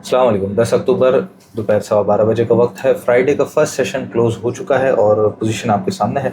अस्सलाम वालेकुम। 10 अक्टूबर दोपहर 12:15 का वक्त है। फ्राइडे का फर्स्ट सेशन क्लोज हो चुका है और पोजीशन आपके सामने है।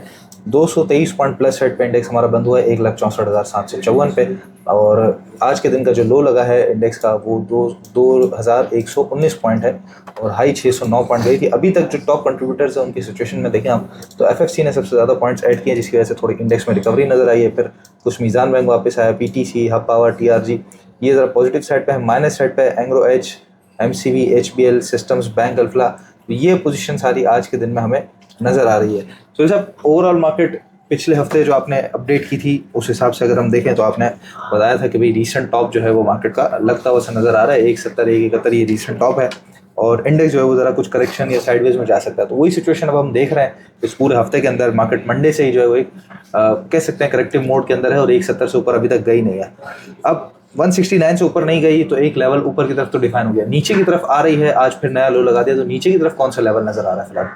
223 पॉइंट प्लस साइड पे इंडेक्स हमारा बंद हुआ है 1,64,754 पे। और आज के दिन का जो लो लगा है इंडेक्स का वो 2119 पॉइंट है और हाई 609 पॉइंट गई थी। अभी तक जो टॉप कंट्रीब्यूटर्स हैं उनकी सिचुएशन में देखें आप तो एफएफसी ने सबसे ज़्यादा पॉइंट्स ऐड किए जिसकी वजह से थोड़ी इंडेक्स में रिकवरी नजर आई है। फिर कुछ मीज़ान बैंक वापस आया, पीटीसी, हब पावर, टीआरजी ये ज़रा पॉजिटिव साइड पे है। माइनस साइड पे Engro H, MCV, HBL, systems, bank Alfalah, तो ये पोजीशन सारी आज के दिन में हमें नज़र आ रही है। तो सब ओवरऑल मार्केट पिछले हफ्ते जो आपने अपडेट की थी उस हिसाब से अगर हम देखें तो आपने बताया था कि भाई रीसेंट टॉप जो है वो मार्केट का लगता हुआ सा नज़र आ रहा है 170 171 ये रीसेंट टॉप है और इंडेक्स जो है वो ज़रा कुछ करेक्शन या साइडवेज में जा सकता है। तो वही सिचुएशन अब हम देख रहे हैं इस पूरे हफ्ते के अंदर। मार्केट मंडे से ही जो है वो एक कह सकते हैं करेक्टिव मोड के अंदर है और 170 से ऊपर अभी तक गई नहीं है। अब 169 से ऊपर नहीं गई तो एक लेवल ऊपर की तरफ तो डिफाइन हो गया, नीचे की तरफ आ रही है। आज फिर नया लो लगा दिया तो नीचे की तरफ कौन सा लेवल नजर आ रहा है फिलहाल?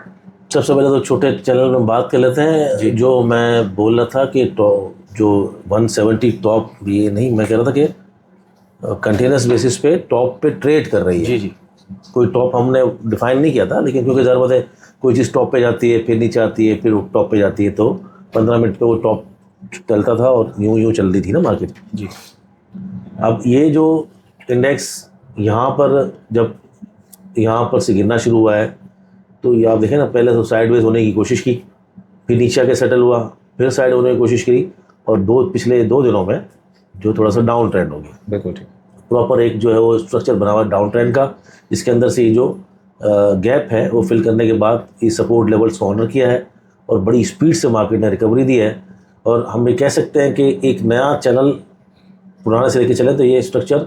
सबसे पहले तो छोटे चैनल में बात कर लेते हैं। जो मैं बोल रहा था कि जो 170 टॉप, ये नहीं, मैं कह रहा था कि कंटिन्यूस बेसिस पे टॉप पे ट्रेड कर रही है। जी जी, कोई टॉप हमने डिफाइन नहीं किया था, लेकिन क्योंकि ज़रूरत है कोई चीज़ टॉप पे जाती है फिर नीचे आती है फिर टॉप पे जाती है, तो 15 मिनट पे वो टॉप चलता था और यूं यूं चल रही थी ना मार्केट जी। अब ये जो इंडेक्स यहाँ पर जब यहाँ पर से गिरना शुरू हुआ है तो ये आप देखें ना, पहले तो साइडवेज होने की कोशिश की, फिर नीचे आके सेटल हुआ, फिर साइड होने की कोशिश की और पिछले 2 दिनों में जो थोड़ा सा डाउन ट्रेंड हो गया। बिल्कुल ठीक। प्रॉपर एक जो है वो स्ट्रक्चर बना हुआ डाउन ट्रेंड का, जिसके अंदर से ये जो गैप है वो फिल करने के बाद ये सपोर्ट लेवल्स को ऑनर किया है और बड़ी स्पीड से मार्केट ने रिकवरी दी है। और हम ये कह सकते हैं कि एक नया चैनल पुराने से लेके चले तो ये स्ट्रक्चर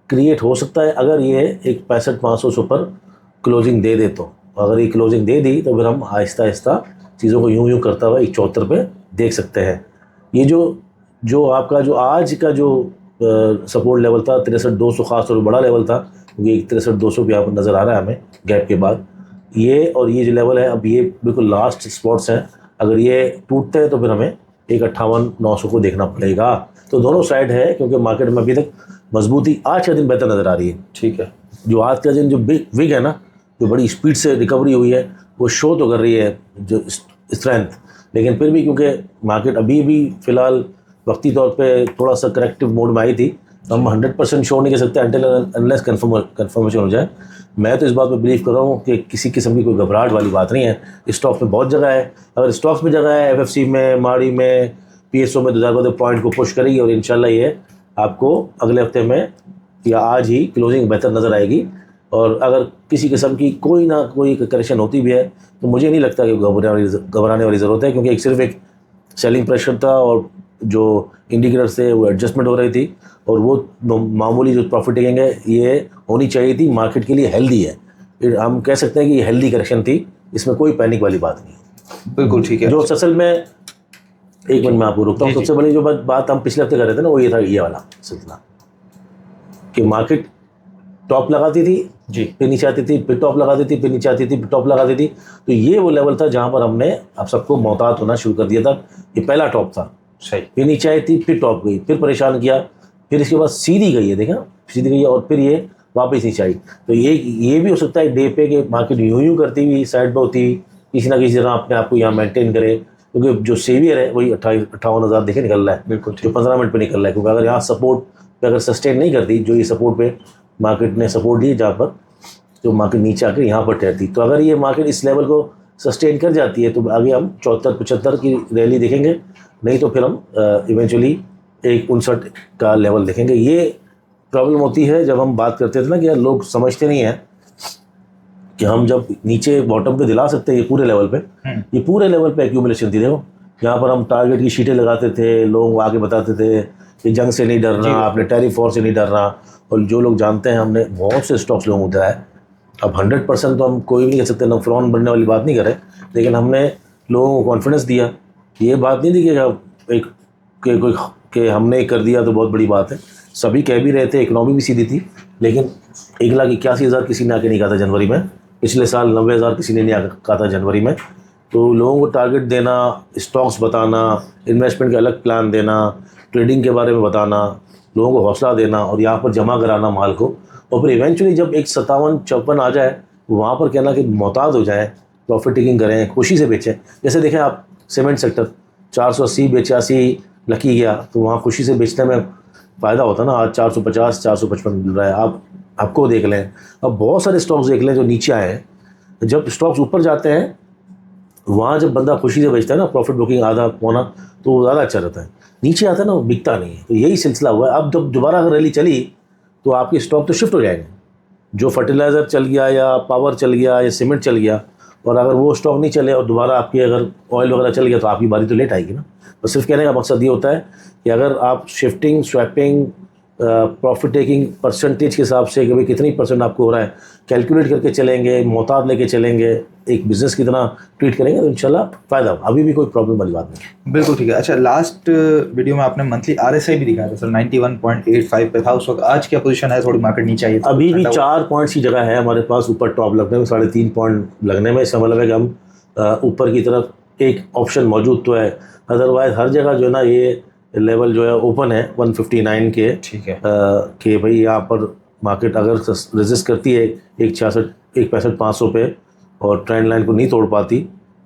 क्रिएट हो सकता है अगर ये एक 65,500 से ऊपर क्लोजिंग दे दे। तो अगर ये क्लोजिंग दे दी तो फिर हम आहिस्ता आहिस्ता चीज़ों को यूं यूं करता हुआ 174 पे देख सकते हैं। ये जो आपका जो आज का जो सपोर्ट लेवल था 63,200 खास तौर पर बड़ा लेवल था, क्योंकि 63,200 भी यहाँ पर नज़र आ रहा है हमें गैप के बाद। ये और ये जो लेवल है अब ये बिल्कुल लास्ट स्पॉट्स हैं, अगर ये टूटते हैं तो फिर हमें 58,900 को देखना पड़ेगा। तो दोनों साइड है, क्योंकि मार्केट में अभी तक मजबूती आज का दिन बेहतर नज़र आ रही है। ठीक है। जो आज का दिन जो विग है ना, जो बड़ी स्पीड से रिकवरी हुई है वो शो तो कर रही है जो स्ट्रेंथ, लेकिन फिर भी क्योंकि मार्केट अभी भी फ़िलहाल वक्ती तौर पे थोड़ा सा करेक्टिव मोड में आई थी, तो हम 100% शो नहीं कर सकते अनटिल अनलेस कन्फर्मेशन हो जाए। मैं तो इस बात पे बिलीव कर रहा हूँ कि किसी किस्म की कोई घबराहट वाली बात नहीं है। स्टॉक में बहुत जगह है, अगर स्टॉक्स में जगह है, एफएफसी में, माड़ी में, पीएसओ में, तो ज़्यादा पॉइंट को पुश करेगी और इंशाल्लाह ये आपको अगले हफ्ते में या आज ही क्लोजिंग बेहतर नज़र आएगी। और अगर किसी किस्म की कोई ना कोई करेक्शन होती भी है तो मुझे नहीं लगता कि घबराने वाली ज़रूरत है, क्योंकि एक सिर्फ एक सेलिंग प्रेशर था और जो इंडिकेटर्स थे वो एडजस्टमेंट हो रही थी और वो मामूली जो प्रॉफिट टेकिंग है ये होनी चाहिए थी, मार्केट के लिए हेल्दी है। हम कह सकते हैं कि ये हेल्दी करेक्शन थी, इसमें कोई पैनिक वाली बात नहीं। बिल्कुल ठीक है। जो असल में एक मिनट में आपको रोकता हूँ, सबसे बड़ी जो बात हम पिछले हफ्ते कर रहे थे ना वो ये था, ये वाला सिलसिला कि मार्केट टॉप लगाती थी जी, फिर नीचे आती थी, फिर टॉप लगाती थी, फिर नीचे आती थी, फिर टॉप लगाती थी। तो ये वो लेवल था जहाँ पर हमने आप सबको मोहतात होना शुरू कर दिया था। ये पहला टॉप था, सही। फिर नीचे आई थी, फिर टॉप गई, फिर परेशान किया, फिर इसके बाद सीधी गई है, देखा सीधी गई है और फिर ये वापस नीचे आई। तो ये भी हो सकता है डे पे कि मार्केट यूं यूं करती हुई साइड में होती, किसी ना किसी तरह अपने आप को यहाँ मेंटेन करे, क्योंकि जो सेवियर है वही 58,000 देखे निकल रहा है। बिल्कुल जो 15 मिनट पर निकल रहा है, क्योंकि अगर यहाँ सपोर्ट पे अगर सस्टेन नहीं करती, जो ये सपोर्ट पे मार्केट ने सपोर्ट दिए जहाँ पर जो मार्केट नीचे आकर यहाँ पर ठहरती, तो अगर ये मार्केट इस लेवल को सस्टेन कर जाती है तो आगे हम 74-75 की रैली देखेंगे, नहीं तो फिर हम इवेंचुअली 159 का लेवल देखेंगे। ये प्रॉब्लम होती है जब हम बात करते थे ना कि यार लोग समझते नहीं हैं कि हम जब नीचे बॉटम पे दिला सकते हैं ये पूरे लेवल पे, ये पूरे लेवल पे एक्यूमुलेशन थी। देखो यहाँ पर हम टारगेट की शीटें लगाते थे, लोग आके बताते थे कि जंग से नहीं डरना, आपने टैरिफ वॉर से नहीं डरना, और जो लोग जानते हैं हमने बहुत से स्टॉक्स लोगों को बताया। अब 100% तो हम कोई भी नहीं कह सकते, नफरॉन बनने वाली बात नहीं करें, लेकिन हमने लोगों को कॉन्फिडेंस दिया। ये बात नहीं थी कि हमने कर दिया तो बहुत बड़ी बात है, सभी कह भी रहे थे, इकनॉमी भी सीधी थी, लेकिन 1,81,000 किसी ने आके नहीं कहा था जनवरी में, पिछले साल 90,000 किसी ने नहीं आके कहा था जनवरी में। तो लोगों को टारगेट देना, स्टॉक्स बताना, इन्वेस्टमेंट के अलग प्लान देना, ट्रेडिंग के बारे में बताना, लोगों को हौसला देना और यहाँ पर जमा कराना माल को, और फिर इवेंचुअली जब एक 57-54 आ जाए, वहाँ पर कहना कि मोहताज हो जाए, प्रॉफिट टेकिंग करें, खुशी से बेचें। जैसे देखें आप सीमेंट सेक्टर 480 85 लकी गया, तो वहाँ खुशी से बेचने में फ़ायदा होता है ना। आज 450 455 मिल रहा है। आप आपको देख लें, अब बहुत सारे स्टॉक्स देख लें जो नीचे आए हैं। जब स्टॉक्स ऊपर जाते हैं, वहाँ जब बंदा खुशी से बेचता है ना, प्रॉफिट बुकिंग आधा पौना, तो वो ज़्यादा अच्छा रहता है। नीचे आता है ना, वो बिकता नहीं है। तो यही सिलसिला हुआ है। अब जब दोबारा अगर रैली चली तो आपके स्टॉक तो शिफ्ट हो जाएंगे। जो फर्टिलाइज़र चल गया या पावर चल गया या सीमेंट चल गया, और अगर वो स्टॉक नहीं चले और दोबारा आपकी अगर ऑयल वगैरह चल गया, तो आपकी बारी तो लेट आएगी ना। तो सिर्फ कहने का मकसद ये होता है कि अगर आप shifting, swapping, profit taking percentage के हिसाब से कि भाई कितनी परसेंट आपको हो रहा है, कैलकुलेट करके चलेंगे, मोहतात लेके चलेंगे, एक बिज़नेस की तरह ट्रीट करेंगे, तो इंशाल्लाह फ़ायदा होगा। अभी भी कोई प्रॉब्लम वाली बात नहीं। बिल्कुल ठीक है। अच्छा, लास्ट वीडियो में आपने मंथली RSI भी दिखाया था सर, 91.85 पे था उस वक्त। आज क्या पोजीशन है? थोड़ी मार्केट नीचे आई है। अभी भी 4 पॉइंट्स की जगह है हमारे पास ऊपर टॉप लगने में, 3.5 पॉइंट लगने में। इसका मतलब है कि हम ऊपर की तरफ एक ऑप्शन मौजूद तो है। अदरवाइज हर जगह जो है ना, ये लेवल जो है ओपन है 159 के। ठीक है। कि भाई यहाँ पर मार्केट अगर रेजिस्ट करती है 166 165 500 पे और ट्रेंड लाइन को नहीं तोड़ पाती,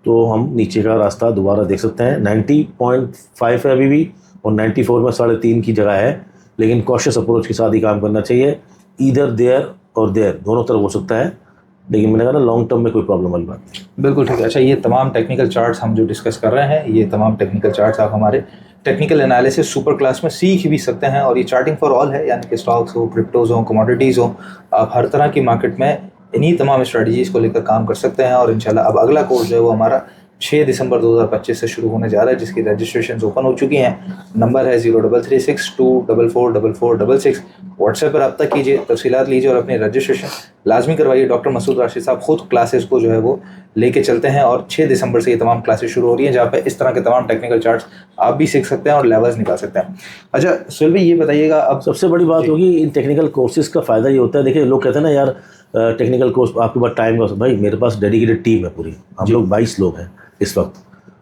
तो हम नीचे का रास्ता दोबारा देख सकते हैं। 90.5 है अभी भी, और 94 में 3.5 की जगह है। लेकिन कॉशियस अप्रोच के साथ ही काम करना चाहिए। ईदर देयर और देयर, दोनों तरफ हो सकता है। लेकिन मैंने कहा ना, लॉन्ग टर्म में कोई प्रॉब्लम वाली बात नहीं। बिल्कुल ठीक है। अच्छा, ये तमाम टेक्निकल चार्ट्स हम जो डिस्कस कर रहे हैं, ये तमाम टेक्निकल चार्ट्स आप हमारे टेक्निकल एनालिसिस सुपर क्लास में सीख भी सकते हैं। और ये चार्टिंग फॉर ऑल है, यानी कि स्टॉक्स हो, क्रिप्टोज हो, कमोडिटीज़ हो, आप हर तरह की मार्केट में इन्हीं तमाम स्ट्रेटजीज़ को लेकर काम कर सकते हैं। और इंशाल्लाह अब अगला कोर्स जो है वो हमारा 6 दिसंबर 2025 से शुरू होने जा रहा है, जिसकी रजिस्ट्रेशन ओपन हो चुकी हैं। नंबर है 0336244466। व्हाट्सएप पर रब्ता कीजिए, तफसीलात लीजिए और अपनी रजिस्ट्रेशन लाजमी करवाइए। डॉक्टर मसूद राशिद साहब खुद क्लासेस को जो है वो लेके चलते हैं, और 6 दिसंबर से ये तमाम क्लासेस शुरू हो रही हैं, जहाँ पे इस तरह के तमाम टेक्निकल चार्ट्स आप भी सीख सकते हैं और लेवल्स निकाल सकते हैं। अच्छा सुहेल भाई, ये बताइएगा, अब सबसे बड़ी बात होगी इन टेक्निकल कोर्सेज का फ़ायदा ये होता है। देखिए, लोग कहते हैं ना यार टेक्निकल कोर्स आपके पास टाइम का, भाई मेरे पास डेडिकेटेड टीम है पूरी। हम लोग 22 लोग हैं इस वक्त,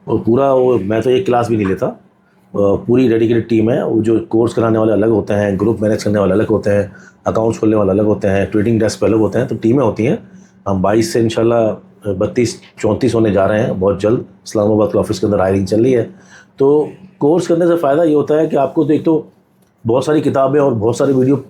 और पूरा वो, मैं तो एक क्लास भी नहीं लेता, पूरी डेडिकेटेड टीम है। वो जो कोर्स कराने वाले अलग होते हैं, ग्रुप मैनेज करने वाले अलग होते हैं, अकाउंट्स खोलने वाले अलग होते हैं, ट्रेडिंग डेस्क पे अलग होते हैं। तो टीमें होती हैं। हम 22 से इंशाल्लाह 32-34 होने जा रहे हैं बहुत जल्द। इस्लामाबाद के ऑफिस के अंदर हायरिंग चल रही है। तो कोर्स करने से फ़ायदा ये होता है कि आपको तो एक तो बहुत सारी किताबें और बहुत सारी वीडियो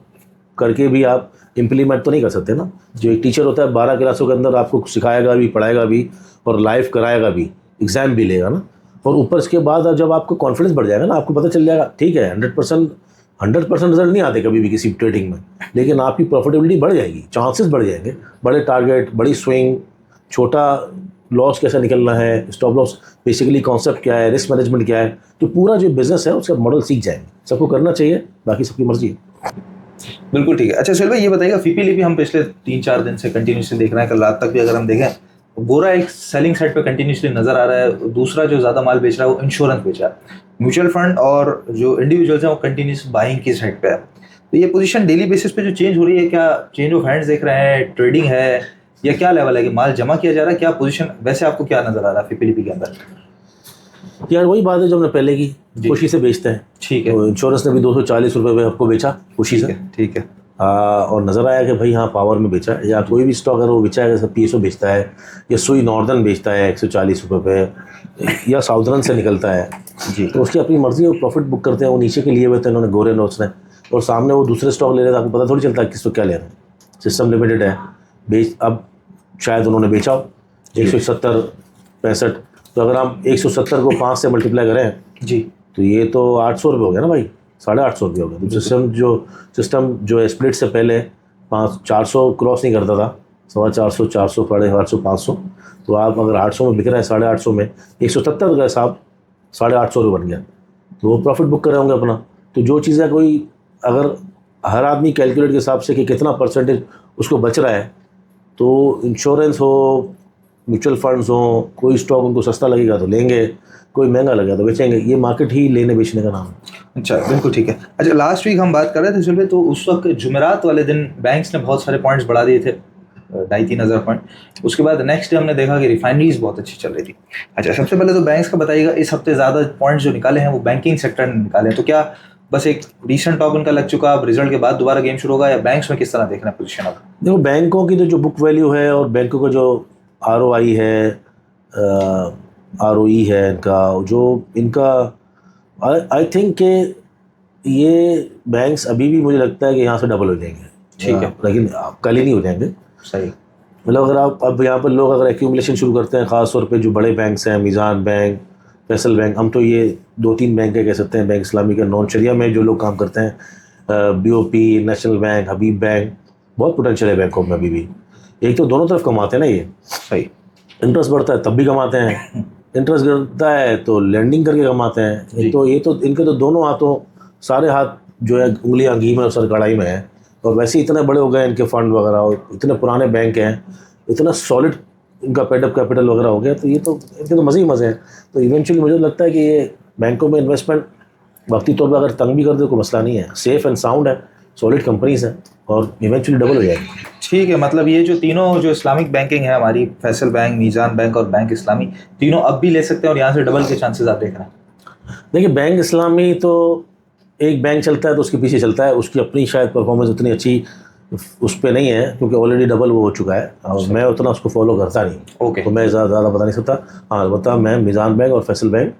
करके भी आप इम्प्लीमेंट तो नहीं कर सकते ना। जो एक टीचर होता है 12 क्लासों के अंदर आपको सिखाएगा भी, पढ़ाएगा भी और लाइव कराएगा भी, एग्ज़ाम भी लेगा ना। और ऊपर इसके बाद जब आपको कॉन्फिडेंस बढ़ जाएगा ना, आपको पता चल जाएगा ठीक है 100% रिजल्ट नहीं आते कभी भी किसी ट्रेडिंग में, लेकिन आपकी प्रॉफिटेबिलिटी बढ़ जाएगी, चांसेस बढ़ जाएंगे। बड़े टारगेट, बड़ी स्विंग, छोटा लॉस कैसे निकलना है, स्टॉप लॉस बेसिकली कॉन्सेप्ट क्या है, रिस्क मैनेजमेंट क्या है, तो पूरा जो बिजनेस है उसका मॉडल सीख जाएंगे। सबको करना चाहिए, बाकी सबकी मर्जी है। बिल्कुल ठीक है। अच्छा सुहेल भाई, ये बताइएगा, फीपीली भी हम पिछले 3-4 दिन से कंटिन्यूसली देख रहे हैं। कल रात तक भी अगर हम देखें, गोरा एक सेलिंग साइड पे कंटिन्यूसली नजर आ रहा है। दूसरा जो ज़्यादा माल बेच रहा है वो इंश्योरेंस बेच रहा है। म्यूचुअल फंड और जो इंडिविजुअल्स हैं वो कंटिन्यूस बाइंग की साइड पे है। तो ये पोजीशन डेली बेसिस पे जो चेंज हो रही है, क्या चेंज ऑफ हैंड्स देख रहे हैं, ट्रेडिंग है, या क्या लेवल है कि माल जमा किया जा रहा है? क्या पोजीशन वैसे आपको क्या नजर आ रहा है फीपीली के अंदर? यार वही बात है जो हमने पहले की, खुशी से बेचते हैं। ठीक है। तो इंश्योरेंस ने भी 240 रुपये में आपको बेचा खुशी से। ठीक है। और नज़र आया कि भाई हाँ पावर में बेचा, या कोई भी स्टॉक अगर वो बेचा है, जैसे PSO बेचता है या सुई नॉर्दर्न बेचता है 140 रुपये पे, या साउदर्न से निकलता है जी, तो उसकी अपनी मर्जी है, वो प्रॉफिट बुक करते हैं। वो नीचे के लिए हुए थे इन्होंने, गोरे नोट्स ने, और सामने वो दूसरे स्टॉक ले रहे थे। आपको पता थोड़ी चलता है किस को क्या ले रहे हैं। सिस्टम लिमिटेड है, अब शायद उन्होंने बेचा 170 65, तो अगर हम 170 को 5 से मल्टीप्लाई करें जी, तो ये तो 800 रुपये हो गया ना भाई, 850 रुपये हो गया। तो सिस्टम जो है स्प्लिट से पहले 400 क्रॉस नहीं करता था, 450, 400, 850, 500। तो आप अगर 800 में बिक रहे हैं, 850 में 170 का हिसाब 850 रुपये बन गया, तो वो प्रॉफिट बुक कर रहे होंगे अपना। तो जो चीज़ें कोई अगर हर आदमी कैलकुलेट के हिसाब से कि कितना परसेंटेज उसको बच रहा है, तो इंश्योरेंस हो, म्यूचुअल फंड्स हो, कोई स्टॉक उनको सस्ता लगेगा तो लेंगे, कोई महंगा लगेगा तो बेचेंगे। ये मार्केट ही लेने बेचने का नाम है। अच्छा बिल्कुल ठीक है। अच्छा लास्ट वीक हम बात कर रहे थे सुबह, तो उस वक्त जुमेरात वाले दिन बैंक्स ने बहुत सारे पॉइंट्स बढ़ा दिए थे, 2,500-3 हज़ार पॉइंट। उसके बाद नेक्स्ट डे हमने देखा कि रिफाइनरीज बहुत अच्छी चल रही थी। अच्छा सबसे पहले तो बैंक्स का बताइएगा, इस हफ्ते ज़्यादा पॉइंट्स जो निकाले हैं वो बैंकिंग सेक्टर ने निकाले हैं, तो क्या बस एक रिसेंट टॉप इनका लग चुका, अब रिजल्ट के बाद दोबारा गेम शुरू होगा, या बैंक्स में किस तरह देखना है पोजीशन अब? देखो बैंकों की तो जो बुक वैल्यू है और बैंकों का जो ROI है, ROE है इनका, जो इनका आई थिंक कि ये बैंक्स अभी भी मुझे लगता है कि यहाँ से डबल हो जाएंगे। ठीक है। लेकिन कल ही नहीं हो जाएंगे। सही। मतलब अगर आप अब यहाँ पर लोग अगर एक्यूमुलेशन शुरू करते हैं, ख़ासतौर पे जो बड़े बैंक्स हैं, मीज़ान बैंक, फैसल बैंक, हम तो ये 2-3 बैंक कह सकते हैं बैंक इस्लामी के नॉन शरिया में जो लोग काम करते हैं, BOP, नेशनल बैंक, हबीब बैंक, बहुत पोटेंशियल है बैंकों में अभी भी। एक तो दोनों तरफ कमाते हैं ना ये। सही। इंटरेस्ट बढ़ता है तब भी कमाते हैं, इंटरेस्ट गिरता है तो लेंडिंग करके कमाते हैं। तो ये तो इनके तो दोनों हाथों, सारे हाथ जो है उंगलियां घी में और सर कढ़ाई में है। और वैसे इतने बड़े हो गए इनके फंड वगैरह, और इतने पुराने बैंक हैं, इतना सॉलिड इनका पेडअप कैपिटल वगैरह हो गया, तो ये तो इनके तो मज़े ही मज़े हैं। तो इवेंचुअली मुझे लगता है कि ये बैंकों में इन्वेस्टमेंट वक्ती तौर पर अगर तंग भी कर दे कोई मसला नहीं है, सेफ एंड साउंड है, सॉलिड कंपनीज हैं और इवेंचुअली डबल हो जाएगी। ठीक है, मतलब ये जो तीनों जो इस्लामिक बैंकिंग है हमारी, फैसल बैंक, मीज़ान बैंक और बैंक इस्लामी, तीनों अब भी ले सकते हैं और यहाँ से डबल के चांसेस आप देख रहे हैं? देखिए बैंक इस्लामी तो एक बैंक चलता है तो उसके पीछे चलता है, उसकी अपनी शायद परफॉर्मेंस उतनी अच्छी उस पर नहीं है क्योंकि ऑलरेडी डबल वो हो चुका है और मैं उतना उसको फॉलो करता नहीं। ओके। तो मैं ज़्यादा बता नहीं सकता। हाँ अलबत्ता मैं मीज़ान बैंक और फैसल बैंक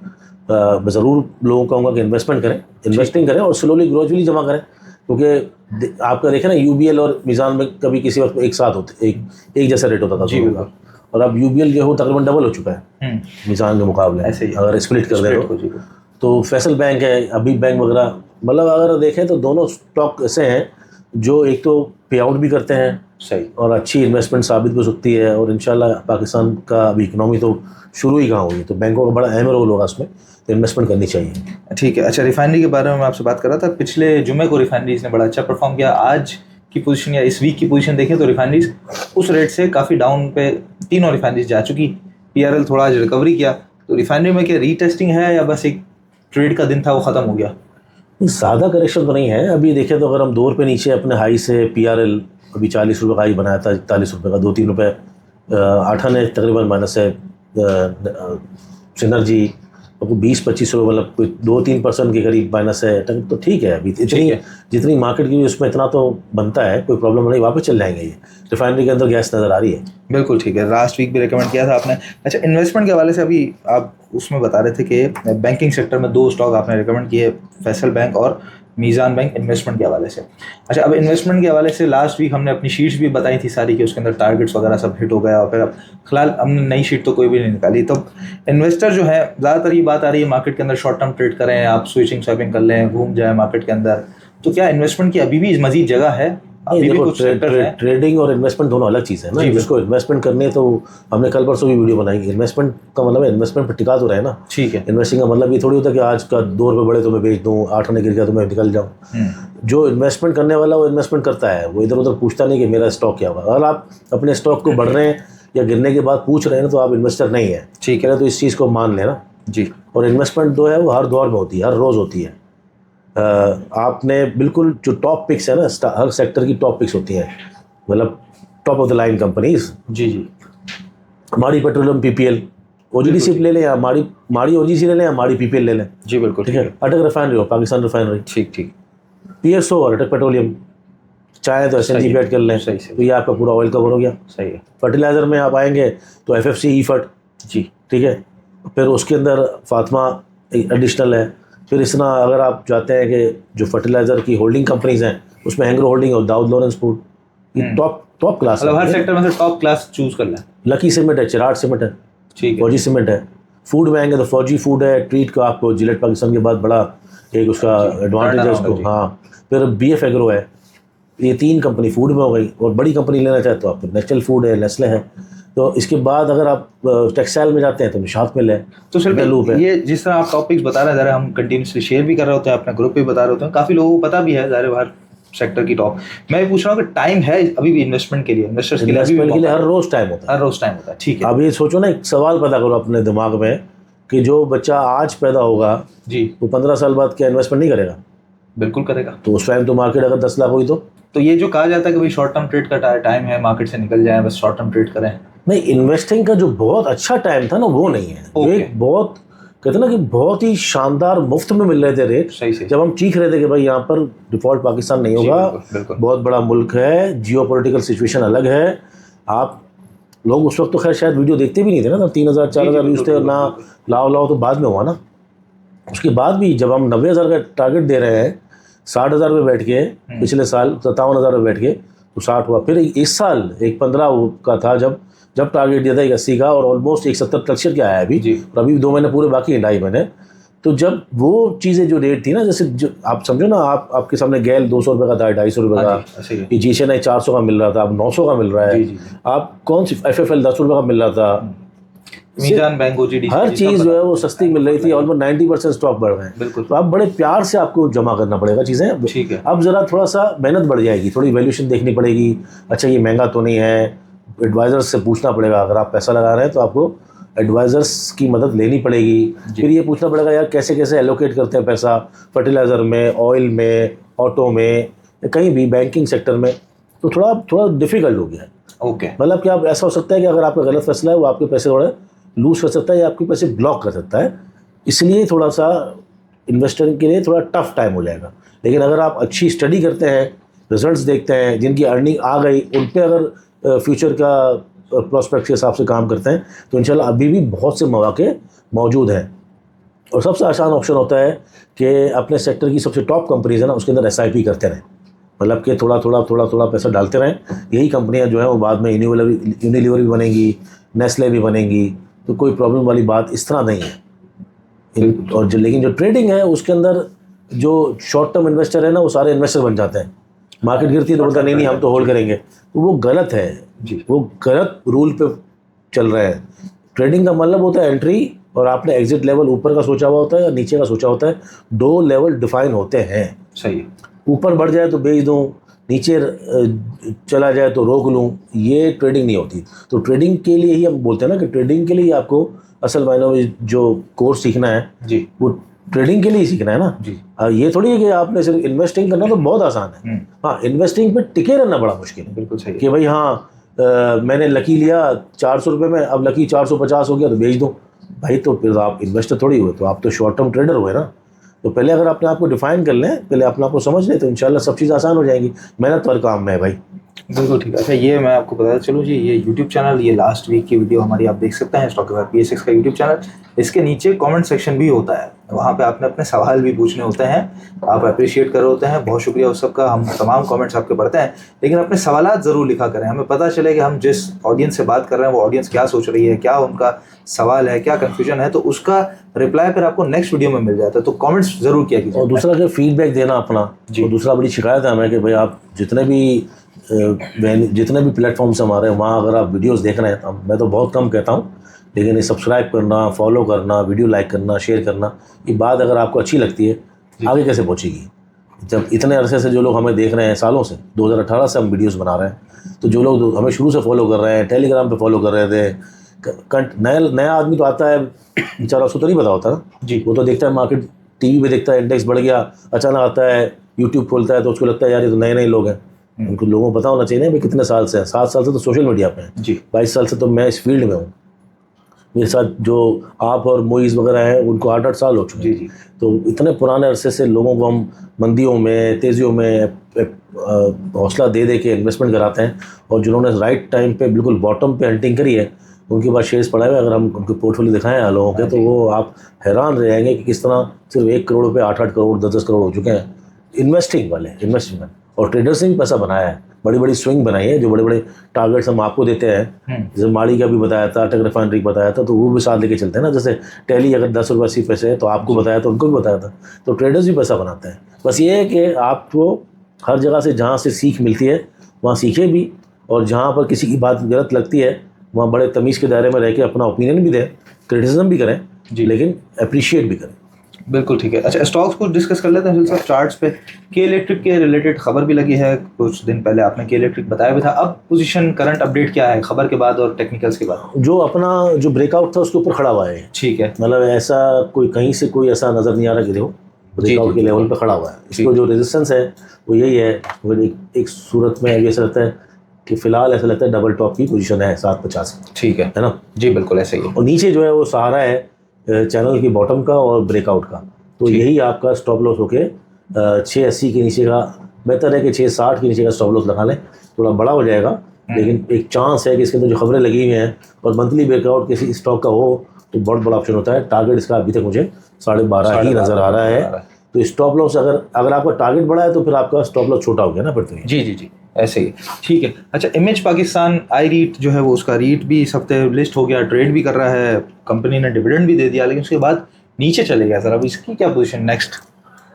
मैं ज़रूर लोगों को कहूँगा कि इन्वेस्टमेंट करें, इन्वेस्टिंग करें और स्लोली ग्रेजुअली जमा करें, क्योंकि आपका देखें ना UBL और मीज़ान बैंक कभी किसी वक्त एक साथ होते, एक जैसा रेट होता था जी बिल्कुल। और अब UBL जो है तकरीबन डबल हो चुका है मीज़ान के मुकाबले, ऐसे ही अगर स्प्लिट कर दें तो फैसल बैंक है, हबीब बैंक वगैरह, मतलब अगर देखें तो दोनों स्टॉक ऐसे हैं जो एक तो पे आउट भी करते हैं सही और अच्छी इन्वेस्टमेंट साबित हो सकती है। और इंशाल्लाह पाकिस्तान का अभी इकनॉमी तो शुरू ही कहाँ हुई, तो बैंकों का बड़ा अहम रोल होगा उसमें, तो इन्वेस्टमेंट करनी चाहिए। ठीक है। अच्छा, रिफाइनरी के बारे में मैं आपसे बात कर रहा था, पिछले जुमे को रिफाइनरीज ने बड़ा अच्छा परफॉर्म किया। आज की पोजीशन या इस वीक की पोजीशन देखें तो रिफाइनरीज उस रेट से काफ़ी डाउन पे तीनों रिफाइनरीज जा चुकी। PRL थोड़ा आज रिकवरी किया, तो रिफाइनरी में क्या रीटेस्टिंग है या बस एक ट्रेड का दिन था वो ख़त्म हो गया? ज़्यादा करेक्शन तो नहीं है अभी। देखें तो अगर हम 2 रुपये नीचे अपने हाई से PRL अभी 40 रुपये का हाई बनाया था, 41 रुपये का, 2-3 रुपये 8 आने तकरीबन माइनस है। सिनर्जी आपको 20-25 रुपये, मतलब कोई 2-3% के करीब माइनस है, तो ठीक है। अभी इतनी जितनी मार्केट की उसमें इतना तो बनता है, कोई प्रॉब्लम नहीं, वापस चल जाएंगे। ये रिफाइनरी के अंदर गैस नज़र आ रही है। बिल्कुल ठीक है, लास्ट वीक भी रिकमेंड किया था आपने। अच्छा, इन्वेस्टमेंट के हवाले से अभी आप उसमें बता रहे थे कि बैंकिंग सेक्टर में 2 स्टॉक आपने रिकमेंड किए, फैसल बैंक और मीज़ान बैंक, इन्वेस्टमेंट के हवाले से। अच्छा, अब इन्वेस्टमेंट के हवाले से लास्ट वीक हमने अपनी शीट्स भी बताई थी सारी कि उसके अंदर टारगेट्स वगैरह सब हिट हो गया, और फिर अब फिलहाल हमने नई शीट तो कोई भी नहीं निकाली। तो इन्वेस्टर जो है, ज़्यादातर ये बात आ रही है मार्केट के अंदर शॉर्ट टर्म ट्रेड करें, आप स्विचिंग स्वैपिंग कर लें, घूम जाए मार्केट के अंदर, तो क्या इन्वेस्टमेंट की अभी भी मजीद जगह है? अभी भी कुछ ट्रेडिंग और इन्वेस्टमेंट दोनों अलग चीज़ है ना। जिसको इन्वेस्टमेंट करनी है तो हमने कल परसों भी वीडियो बनाई। इन्वेस्टमेंट का मतलब है इन्वेस्टमेंट पर टिका तो रहे ना। ठीक है। इन्वेस्टिंग का मतलब ये थोड़ी होता है कि आज का 2 रुपये बढ़े तो मैं बेच दूँ, 8 आने गिर गया तो मैं निकल जाऊँ। जो इन्वेस्टमेंट करने वाला वो इन्वेस्टमेंट करता है, वो इधर उधर पूछता नहीं कि मेरा स्टॉक क्या होगा। अगर आप अपने स्टॉक को बढ़ रहे हैं या गिरने के बाद पूछ रहे हैं तो आप इन्वेस्टर नहीं है। ठीक है, तो इस चीज़ को मान लेना जी। और इन्वेस्टमेंट जो है वो हर दौर में होती है, हर रोज़ होती है। आपने बिल्कुल जो टॉप पिक्स है ना, हर सेक्टर की टॉप पिक्स होती हैं, मतलब top of the line companies. जी जी। माड़ी पेट्रोलियम PPL, OGDC ले लें या माड़ी OGC ले लें या माड़ी PPL ले लें। जी बिल्कुल ठीक है। अटक रिफाइनरी हो, पाकिस्तान रिफाइनरी, ठीक ठीक। PSO और अटक पेट्रोलियम, चाहे तो SNG पे ऐड कर लें, तो ये आपका पूरा ऑयल कवर हो गया। सही है। फर्टिलाइज़र में आप आएंगे तो FFC, EFT, जी ठीक है। फिर उसके अंदर फातिमा एडिशनल है। फिर इस तरह अगर आप चाहते हैं कि जो फर्टिलाइज़र की होल्डिंग कंपनीज हैं उसमें हैंग्रो होल्डिंग और दाऊद लॉरेंस फूड, ये टॉप क्लास है। मतलब हर सेक्टर में से टॉप क्लास चूज कर लें। लकी सीमेंट है, चिराग सीमेंट है, ठीक है, फौजी सीमेंट है। फूड में आएंगे तो फौजी फूड है, ट्रीट का आपको जिलेट पाकिस्तान के बाद बड़ा एक उसका एडवांटेज है उसको। हाँ, फिर BF एग्रो है। ये 3 कंपनी फूड में हो गई। और बड़ी कंपनी लेना चाहते तो आप नेचुरल फूड है, नेस्ले है। तो इसके बाद अगर आप टेक्सटाइल में जाते हैं तो निशात मिल है। तो सर ये जिस तरह आप टॉपिक्स बता रहे हैं, ज़रा हम कंटिन्यूसली शेयर भी कर रहे होते हैं, अपने ग्रुप पे भी बता रहे होते हैं, काफ़ी लोगों को पता भी है ज़ाहिर बाहर सेक्टर की टॉप। मैं ये पूछ रहा हूँ कि टाइम है अभी भी इन्वेस्टमेंट के लिए, इन्वेस्टर्स के लिए हर रोज़ टाइम होता है। हर रोज़ टाइम होता है। ठीक है। अब ये सोचो ना, एक सवाल पैदा करो अपने दिमाग में कि जो बच्चा आज पैदा होगा जी, वो 15 साल बाद क्या इन्वेस्टमेंट नहीं करेगा? बिल्कुल करेगा। तो उस टाइम तो मार्केट अगर 10 लाख हुई तो ये जो कहा जाता है कि भाई शॉर्ट टर्म ट्रेड का टाइम है, मार्केट से निकल जाए, बस शॉर्ट टर्म ट्रेड करें, नहीं, इन्वेस्टिंग का जो बहुत अच्छा टाइम था ना वो नहीं है। एक बहुत कहते हैं ना कि बहुत ही शानदार मुफ्त में मिल रहे थे रेट। सही सही। जब हम चीख रहे थे कि भाई यहाँ पर डिफॉल्ट पाकिस्तान नहीं होगा, बिल्कुल। बहुत बड़ा मुल्क है, जियोपॉलिटिकल सिचुएशन अलग है। आप लोग उस वक्त तो खैर शायद वीडियो देखते भी नहीं थे ना, तब 3,000 4,000 व्यूज थे ना, लाओ तो बाद में हुआ ना। उसके बाद भी जब हम 90,000 का टारगेट दे रहे हैं 60,000 पे बैठ के, पिछले साल 57,000 पे बैठ के, तो 60 हुआ। फिर इस साल एक 15 का था जब टारगेट दिया था 80 का, और ऑलमोस्ट 70% क्या आया अभी, और अभी 2 महीने पूरे बाकी हैं, 2.5 महीने। तो जब वो चीज़ें जो रेट थी ना, जैसे जो आप समझो ना, आपके सामने गैल 200 रुपये का था, 250 रुपये का, ये जीशन है 400 का मिल रहा था, अब 900 का मिल रहा है। आप कौन सी FFL 10 रुपये का मिल रहा था, मीजान बैंक OGD हर चीज़ जो है वो सस्ती मिल रही थी, ऑलमोस्ट 90% स्टॉक बढ़ रहे हैं। बिल्कुल। तो आप बड़े प्यार से आपको जमा करना पड़ेगा चीज़ें। ठीक है। अब ज़रा थोड़ा सा मेहनत बढ़ जाएगी, थोड़ी वैल्यूएशन देखनी पड़ेगी, अच्छा ये महंगा तो नहीं है, एडवाइजर्स से पूछना पड़ेगा। अगर आप पैसा लगा रहे हैं तो आपको एडवाइजर्स की मदद लेनी पड़ेगी। फिर ये पूछना पड़ेगा यार कैसे कैसे एलोकेट करते हैं पैसा, फर्टिलाइज़र में, ऑयल में, ऑटो में, कहीं भी बैंकिंग सेक्टर में। तो थोड़ा डिफ़िकल्ट हो गया है। ओके। मतलब कि आप ऐसा हो सकता है कि अगर आपका गलत फैसला है वो आपके पैसे थोड़े लूज कर सकता है या आपके पैसे ब्लॉक कर सकता है। इसलिए थोड़ा सा इन्वेस्टर के लिए थोड़ा टफ टाइम हो जाएगा। लेकिन अगर आप अच्छी स्टडी करते हैं, रिजल्ट्स देखते हैं, जिनकी अर्निंग आ गई, उन पे अगर फ्यूचर का प्रोस्पेक्ट के हिसाब से काम करते हैं, तो इंशाल्लाह अभी भी बहुत से मौके मौजूद हैं। और सबसे आसान ऑप्शन होता है कि अपने सेक्टर की सबसे टॉप कंपनीज है ना, उसके अंदर SIP करते रहें। मतलब कि थोड़ा पैसा डालते रहें। यही कंपनियां जो है वो बाद में यूनिलीवर भी बनेंगी, नेस्ले भी बनेंगी, तो कोई प्रॉब्लम वाली बात इस तरह नहीं है। और लेकिन जो ट्रेडिंग है उसके अंदर जो शॉर्ट टर्म इन्वेस्टर है ना, वो सारे इन्वेस्टर बन जाते हैं। मार्केट गिरती है तो बोलता नहीं हम तो होल्ड करेंगे, तो वो गलत है जी, वो गलत रूल पे चल रहे हैं। ट्रेडिंग का मतलब होता है एंट्री, और आपने एग्जिट लेवल ऊपर का सोचा हुआ होता है या नीचे का सोचा होता है। 2 लेवल डिफाइन होते हैं। सही है। ऊपर बढ़ जाए तो बेच दूँ, नीचे चला जाए तो रोक लूँ, ये ट्रेडिंग नहीं होती। तो ट्रेडिंग के लिए ही हम बोलते हैं ना कि ट्रेडिंग के लिए आपको असल मायनों में जो कोर्स सीखना है जी, वो ट्रेडिंग के लिए ही सीखना है ना जी। ये थोड़ी है कि आपने सिर्फ इन्वेस्टिंग करना तो बहुत आसान है। हाँ, इन्वेस्टिंग पे टिके रहना बड़ा मुश्किल है। बिल्कुल सही कि भाई हाँ मैंने लकी लिया 400 रुपये में, अब लकी 450 हो गया तो बेच दूँ। भाई तो फिर आप इन्वेस्टर थोड़ी हुए, तो आप तो शॉर्ट टर्म ट्रेडर हुए ना। तो पहले अगर अपने आप को डिफाइन कर लें, पहले अपने आप को समझ लें, तो इंशाल्लाह सब चीज़ आसान हो जाएंगी। मेहनत तो हर काम में है भाई। बिल्कुल ठीक है। अच्छा, ये मैं आपको बताता चलूँ जी, ये यूट्यूब चैनल, ये लास्ट वीक की वीडियो हमारी आप देख सकते हैं, स्टॉक PSX का यूट्यूब चैनल। इसके नीचे कमेंट सेक्शन भी होता है, वहाँ पे आपने अपने सवाल भी पूछने होते हैं। आप अप्रिशिएट कर रहे होते हैं, बहुत शुक्रिया उस सबका। हम तमाम कमेंट्स आपके पढ़ते हैं, लेकिन अपने सवालात ज़रूर लिखा करें। हमें पता चले कि हम जिस ऑडियंस से बात कर रहे हैं वो ऑडियंस क्या सोच रही है, क्या उनका सवाल है, क्या कन्फ्यूजन है, तो उसका रिप्लाई फिर आपको नेक्स्ट वीडियो में मिल जाता है। तो कमेंट्स ज़रूर किया कीजिए। और दूसरा कि फीडबैक देना अपना। और दूसरा बड़ी शिकायत है हमें कि भाई आप जितने भी प्लेटफॉर्म्स हमारे, वहाँ अगर आप वीडियोस देख रहे हैं, तो मैं तो बहुत कम कहता हूँ, लेकिन ये सब्सक्राइब करना, फॉलो करना, वीडियो लाइक करना, शेयर करना, ये बात अगर आपको अच्छी लगती है आगे कैसे पहुँचेगी। जब इतने अरसे से जो लोग हमें देख रहे हैं, सालों से 2018 से हम वीडियोस बना रहे हैं, तो जो लोग हमें शुरू से फॉलो कर रहे हैं, टेलीग्राम पे फॉलो कर रहे थे, नया आदमी तो आता है बेचारा, उसको तो नहीं पता होता ना जी। वो तो देखता है मार्केट, TV पे देखता है इंडेक्स बढ़ गया, अचानक आता है यूट्यूब खोलता है तो उसको लगता है यार ये तो नए लोग हैं। उनको लोगों को पता होना चाहिए ना भाई कितने साल से हैं। 7 साल से तो सोशल मीडिया पे हैं जी, 22 साल से तो मैं इस फील्ड में हूँ। मेरे साथ जो आप और मोइज़ वगैरह हैं उनको 8-8 साल हो चुके हैं। तो इतने पुराने अरसे से लोगों को हम मंदियों में, तेज़ियों में हौसला दे के इन्वेस्टमेंट कराते हैं, और जिन्होंने राइट टाइम पे बिल्कुल बॉटम पे हंटिंग करी है, उनके पास शेयर्स पड़ा है। अगर हम उनके पोर्टफोलियो दिखाएं लोगों के, तो वो आप हैरान रह जाएंगे कि किस तरह सिर्फ 1 करोड़ पे 8-8 करोड़ 10-10 करोड़ हो चुके हैं इन्वेस्टिंग में। और ट्रेडर्स ने भी पैसा बनाया है, बड़ी स्विंग बनाई है। जो बड़े टारगेट्स हम आपको देते हैं, जैसे माड़ी का भी बताया था, टक रिफाइनरी बताया था, तो वो भी साथ लेके चलते हैं ना। जैसे टेली अगर 10 रुपये 80 पैसे है तो आपको बताया था, उनको भी बताया था। तो ट्रेडर्स भी पैसा बनाते हैं। बस ये है कि आपको हर जगह से जहाँ से सीख मिलती है वहाँ सीखे भी, और जहाँ पर किसी की बात गलत लगती है वहाँ बड़े तमीज़ के दायरे में रह के अपना ओपिनियन भी दें, क्रिटिसिज्म भी करें जी, लेकिन अप्रिशिएट भी करें। बिल्कुल ठीक है। अच्छा, स्टॉक्स को डिस्कस कर लेते हैं सर। चार्ट्स पे के इलेक्ट्रिक के रिलेटेड खबर भी लगी है, कुछ दिन पहले आपने के इलेक्ट्रिक बताया भी था। अब पोजीशन करंट अपडेट क्या है खबर के बाद और टेक्निकल्स के बाद? जो अपना जो ब्रेकआउट था उसके ऊपर खड़ा हुआ है। ठीक है, मतलब ऐसा कोई कहीं से कोई ऐसा नज़र नहीं आ रहा कि देखो ब्रेकआउट के लेवल पे खड़ा हुआ है। इसको जो रेजिस्टेंस है वो यही है। एक सूरत में ऐसा लगता है कि फिलहाल ऐसा लगता है डबल टॉप की पोजीशन है 750। ठीक है ना जी, बिल्कुल ऐसे ही है। और नीचे जो है वो सहारा है चैनल की बॉटम का और ब्रेकआउट का। तो यही आपका स्टॉप लॉस होके 680 के नीचे का बेहतर है कि 660 के नीचे का स्टॉप लॉस लगा लें, थोड़ा बड़ा हो जाएगा। लेकिन एक चांस है कि इसके अंदर जो खबरें लगी हुई हैं और मंथली ब्रेकआउट किसी स्टॉक का हो तो बहुत बड़ा ऑप्शन होता है। टारगेट इसका अभी तक मुझे 12.5 ही नज़र आ रहा है। तो स्टॉप लॉस अगर आपका टारगेट बड़ा है तो फिर आपका स्टॉप लॉस छोटा हो गया ना फिर तो। जी जी जी, ऐसे ही ठीक है। अच्छा, इमेज पाकिस्तान आई रीट जो है वो उसका रीट भी इस हफ्ते लिस्ट हो गया, ट्रेड भी कर रहा है, कंपनी ने डिविडेंड भी दे दिया, लेकिन उसके बाद नीचे चले गया सर। अब इसकी क्या पोजीशन नेक्स्ट?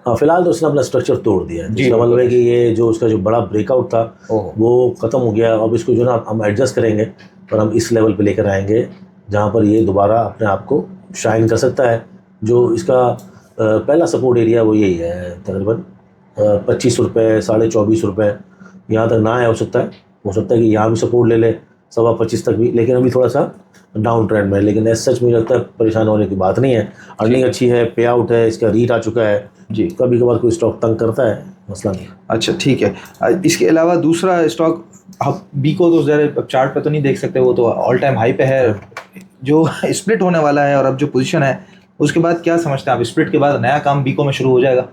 फिलहाल तो उसने अपना स्ट्रक्चर तोड़ दिया है, जिसका मतलब है कि ये जो उसका जो बड़ा ब्रेकआउट था वो ख़त्म हो गया। अब इसको जो ना हम एडजस्ट करेंगे और हम इस लेवल पे लेकर आएंगे जहाँ पर ये दोबारा अपने आप को शाइन कर सकता है। जो इसका पहला सपोर्ट एरिया वो यही है, तकरीबन 25 रुपये, 24.5 रुपये, यहाँ तक ना आया हो सकता है कि यहाँ भी सपोर्ट ले ले 25.25 तक भी, लेकिन अभी थोड़ा सा डाउन ट्रेंड में है। लेकिन ऐसा सच मुझे लगता है परेशान होने की बात नहीं है। अर्निंग अच्छी है, पे आउट है, इसका रीट आ चुका है जी। कभी कभार कोई स्टॉक तंग करता है, मसला नहीं। अच्छा ठीक है। इसके अलावा दूसरा स्टॉक आप बीको तो ज़रा चार्ट पे तो नहीं देख सकते, वो तो ऑल टाइम हाई पे है, जो स्प्लिट होने वाला है और अब जो पोजीशन है उसके बाद क्या समझते हैं आप? स्प्लिट के बाद नया काम बीको में शुरू हो जाएगा?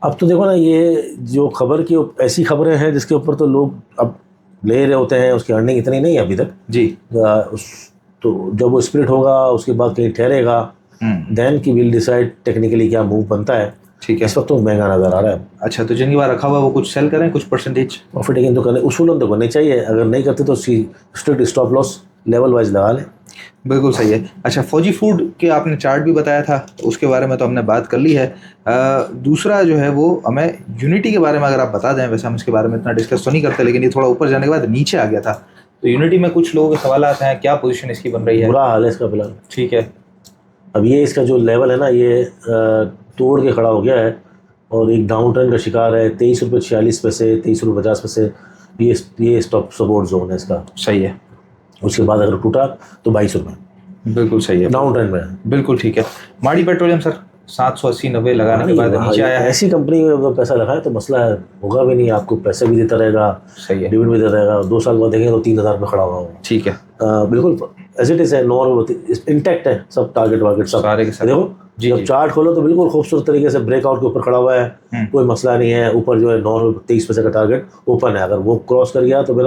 अब तो देखो ना, ये जो खबर की ऐसी खबरें हैं जिसके ऊपर तो लोग अब ले रहे होते हैं, उसकी अर्निंग इतनी नहीं है अभी तक जी। तो जब वो स्प्लिट होगा उसके बाद कहीं ठहरेगा, देन की विल डिसाइड टेक्निकली क्या मूव बनता है। ठीक है, इस वक्त तो महंगा नज़र आ रहा है। अच्छा, तो जिनके पास रखा हुआ वो कुछ सेल करें, कुछ परसेंटेज प्रॉफिट टेकिंग तो करने, उसूलन तो करने चाहिए। अगर नहीं करते तो strict stop loss level wise लगा लें। बिल्कुल सही है। अच्छा, फौजी फूड के आपने चार्ट भी बताया था, उसके बारे में तो हमने बात कर ली है। दूसरा जो है वो हमें यूनिटी के बारे में अगर आप बता दें। वैसे हम इसके बारे में इतना डिस्कस तो नहीं करते, लेकिन ये थोड़ा ऊपर जाने के बाद नीचे आ गया था, तो यूनिटी में कुछ लोगों के सवाल आते हैं, क्या पोजीशन इसकी बन रही है? बुरा हाल है इसका फिलहाल। ठीक है, अब ये इसका जो लेवल है ना, ये तोड़ के खड़ा हो गया है और एक डाउन ट्रेंड का शिकार है। 23.46 रुपये, 23.50 ये स्टॉप सपोर्ट जोन है इसका। सही है। उसके बाद अगर टूटा तो 22 रुपये। बिल्कुल सही है, डाउन ट्रेंड में। बिल्कुल ठीक है। माड़ी पेट्रोलियम सर 780-90 लगाने के बाद नीचे आया है। ऐसी कंपनी में अगर पैसा लगाए तो मसला होगा भी नहीं, आपको पैसा भी देता रहेगा, सही है, डिविडेंड भी देता रहेगा। 2 साल बाद देखेंगे तो 3000 में खड़ा होगा। ठीक है, बिल्कुल एज इट इज है, नॉर्मल इंटैक्ट है सब, टारगेट वारगेट सब सारे के सारे। देखो जब चार्ट खोलो तो बिल्कुल खूबसूरत तरीके से ब्रेकआउट के ऊपर खड़ा हुआ है, कोई मसला नहीं है। ऊपर जो है नॉर्मल 23 पैसे का टारगेट ओपन है, अगर वो क्रॉस कर गया तो फिर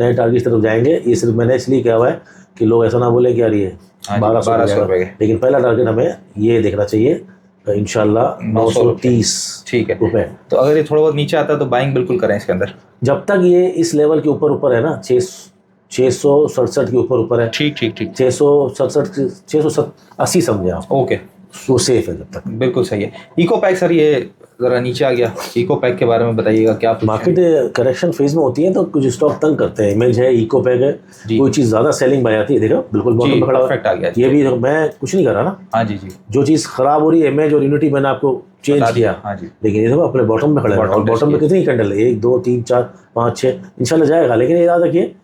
नए टारगेट की तरफ जाएंगे। ये सिर्फ मैंने इसलिए किया हुआ है कि लोग ऐसा ना बोले कि यार ये 1200 रुपये, लेकिन पहला टारगेट हमें ये देखना चाहिए इंशाल्लाह 930 ठीक है रुपये। तो अगर ये थोड़ा बहुत नीचे आता है तो बाइंग बिल्कुल करें इसके अंदर। जब तक ये इस लेवल के ऊपर है ना, 667 के ऊपर है। ठीक 667 680 समझे आप। ओके, सो सेफ है जब तक। बिल्कुल सही है। इको पैक सर ये ज़रा नीचे आ गया, इको पैक के बारे में बताइएगा क्या? मार्केट करेक्शन फेज में होती है तो कुछ स्टॉक तंग करते हैं। इमेज है, इको पैक है, कोई चीज़ ज़्यादा सेलिंग बाय आती है, देखो बिल्कुल बॉटम पे खड़ा आ गया। ये भी मैं कुछ नहीं कर रहा ना। हाँ जी जी, जो चीज़ खराब हो रही है, इमेज और यूनिटी मैंने आपको चेंज किया। हाँ जी, लेकिन ये देखो अपने बॉटम में खड़ा है और बॉटम में कितनी कैंडल है, 1 2 3 4 5 6 इंशाल्लाह जाएगा। लेकिन ये याद रखिए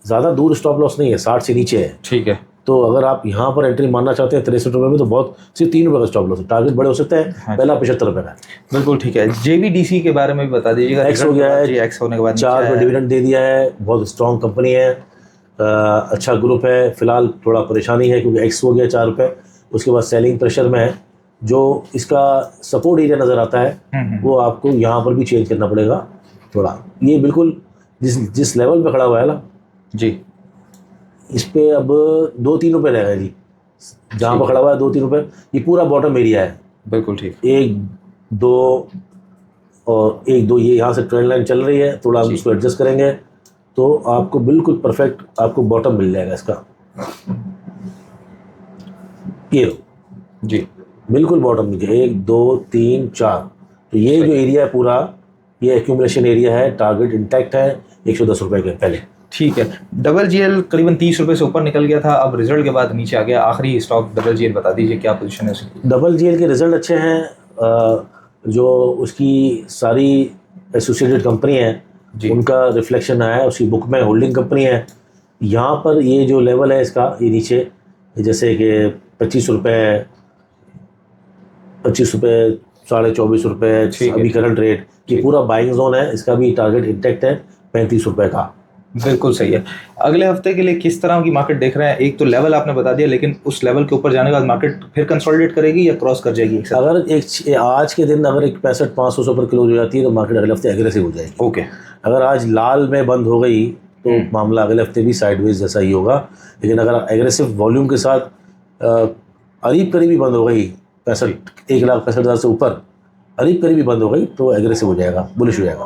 ज़्यादा दूर स्टॉप लॉस नहीं है, 60 से नीचे है। ठीक है, तो अगर आप यहाँ पर एंट्री मानना चाहते हैं 63 रुपये में तो बहुत सिर्फ 3 रुपये का स्टॉप लॉस है। टारगेट बड़े हो सकते हैं। पहला 75 रुपये का। बिल्कुल ठीक है। JVDC के बारे में भी बता दीजिएगा। एक्स हो गया है, एक्स होने के बाद 4 रुपये डिविडेंड दे दिया है, बहुत स्ट्रॉन्ग कंपनी है, अच्छा ग्रुप है। फिलहाल थोड़ा परेशानी है क्योंकि एक्स हो गया 4 रुपये, उसके बाद सेलिंग प्रेशर में है। जो इसका सपोर्ट एरिया नज़र आता है वो आपको यहाँ पर भी चेंज करना पड़ेगा थोड़ा। ये बिल्कुल जिस लेवल पे खड़ा हुआ है ना जी, इस पे अब 2-3 रुपये रहेगा जी, जहाँ पर खड़ा हुआ है 2-3 रुपये। ये पूरा बॉटम एरिया है। बिल्कुल ठीक। 1 2 और 1 2 ये यहाँ से ट्रेंड लाइन चल रही है, थोड़ा हम इसको एडजस्ट करेंगे तो आपको बिल्कुल परफेक्ट आपको बॉटम मिल जाएगा इसका। ये लो जी, बिल्कुल बॉटम नीचे 1 2 3 4। तो ये जो एरिया है पूरा, ये एक्यूमुलेशन एरिया है। टारगेट इंटैक्ट है 110 रुपये के पहले। ठीक है। WGL करीबन 30 रुपये से ऊपर निकल गया था, अब रिजल्ट के बाद नीचे आ गया। आखिरी स्टॉक WGL बता दीजिए क्या पोजीशन है उसकी? WGL के रिजल्ट अच्छे हैं। जो उसकी सारी एसोसिएटेड कंपनी है उनका रिफ्लेक्शन आया है, उसकी बुक में होल्डिंग कंपनी है। यहाँ पर ये जो लेवल है इसका, ये नीचे जैसे कि 25 रुपये 24.5 रुपये अभी करंट रेट, ये पूरा बाइंग जोन है। इसका भी टारगेट इंटैक्ट है 35 रुपये का। बिल्कुल सही है। अगले हफ्ते के लिए किस तरह की मार्केट देख रहे हैं? एक तो लेवल आपने बता दिया, लेकिन उस लेवल के ऊपर जाने के बाद मार्केट फिर कंसोलिडेट करेगी या क्रॉस कर जाएगी एक साथ? अगर आज के दिन अगर एक 6500 से ऊपर क्लोज हो जाती है तो मार्केट अगले हफ्ते एग्रेसिव हो जाएगी। ओके। अगर आज लाल में बंद हो गई तो मामला अगले हफ्ते भी साइडवेज जैसा ही होगा। लेकिन अगर एग्रेसिव वॉल्यूम के साथ करीब करीबी बंद हो गई 1,65,000 से ऊपर करीब करीबी बंद हो गई तो एग्रेसिव हो जाएगा, बुलिश हो जाएगा।